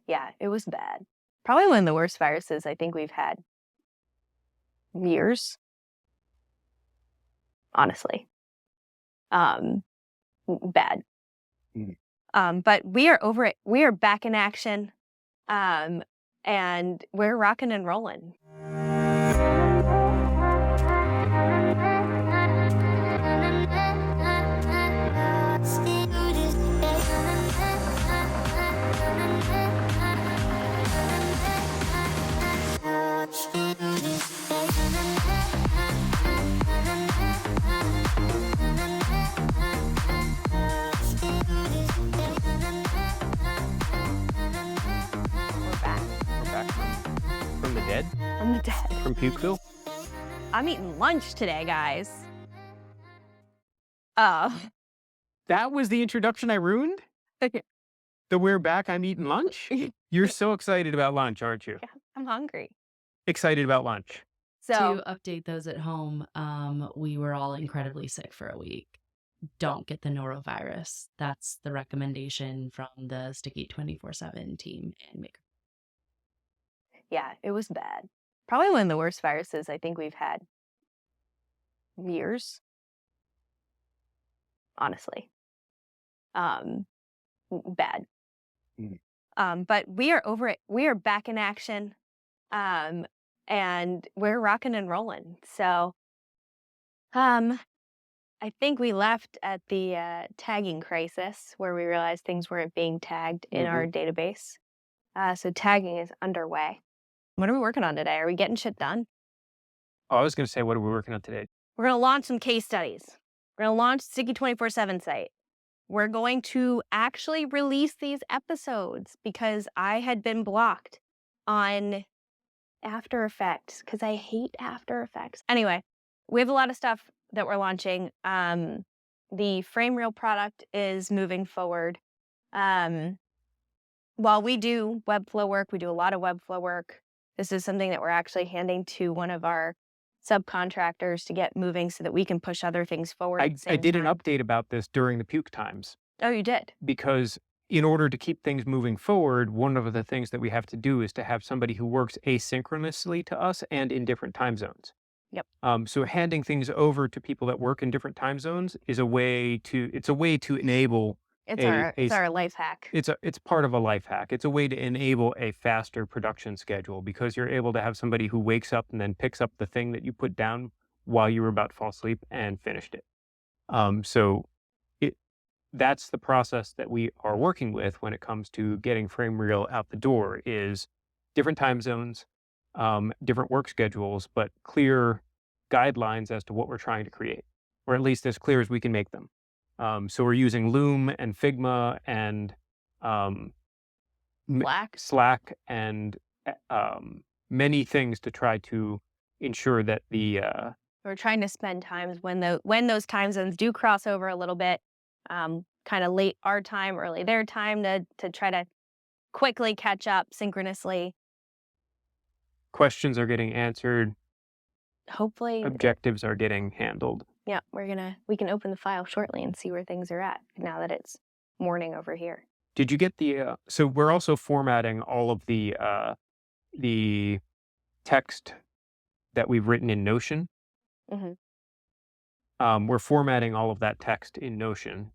Yeah, it was bad. Probably one of the worst viruses I think we've had in years, honestly. Bad. But we are over it. We are back in action, and we're rocking and rolling. We're back from the dead? From the dead. From Pukeville? I'm eating lunch today, guys. That was the introduction I ruined? The we're back, I'm eating lunch? You're so excited about lunch, aren't you? Yeah, I'm hungry. Excited about lunch. So To update those at home, we were all incredibly sick for a week. Don't get the norovirus. That's the recommendation from the Sticky 24/7 team and maker. yeah, it was bad. Probably one of the worst viruses I think we've had in years, honestly. Bad. But we are over it. We are back in action, and we're rocking and rolling. So, I think we left at the tagging crisis where we realized things weren't being tagged in our database. So tagging is underway. What are we working on today? Are we getting shit done? Oh, I was going to say, what are we working on today? We're going to launch some case studies. We're going to launch Sticky 24/7 site. We're going to actually release these episodes because I had been blocked on After Effects because I hate After Effects. Anyway, we have a lot of stuff that we're launching. The frame reel product is moving forward. While we do Webflow work, we do a lot of Webflow work. This is something that we're actually handing to one of our subcontractors to get moving so that we can push other things forward. I did an update about this during the Puke times. Oh, you did? Because in order to keep things moving forward, one of the things that we have to do is to have somebody who works asynchronously to us and in different time zones. Yep. So handing things over to people that work in different time zones is a way to enable. It's our life hack. It's part of a life hack. It's a way to enable a faster production schedule because you're able to have somebody who wakes up and then picks up the thing that you put down while you were about to fall asleep and finished it. That's the process that we are working with when it comes to getting frame reel out the door is different time zones, different work schedules, but clear guidelines as to what we're trying to create, or at least as clear as we can make them. So we're using Loom and Figma and Slack and many things to try to ensure that we're trying to spend times when those time zones do cross over a little bit, kind of late our time, early their time to try to quickly catch up synchronously. questions are getting answered. Hopefully, objectives are getting handled. Yeah, we can open the file shortly and see where things are at now that it's morning over here. Did you get so we're also formatting all of the text that we've written in Notion. We're formatting all of that text in Notion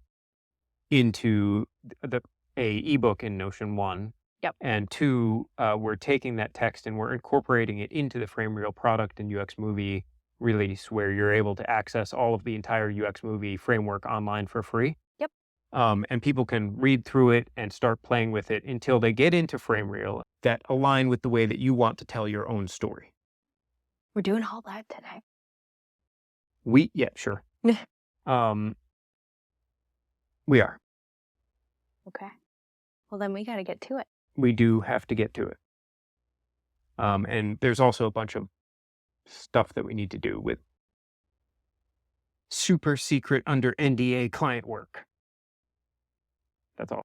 into a ebook in Notion 1. Yep. And 2, we're taking that text and we're incorporating it into the frame reel product and UX Movie release where you're able to access all of the entire UX Movie framework online for free. Yep. And people can read through it and start playing with it until they get into frame reel that align with the way that you want to tell your own story. We're doing all that today. Yeah, sure. We are. Okay. Well, then we got to get to it. We do have to get to it. And there's also a bunch of stuff that we need to do with super secret under NDA client work. That's all.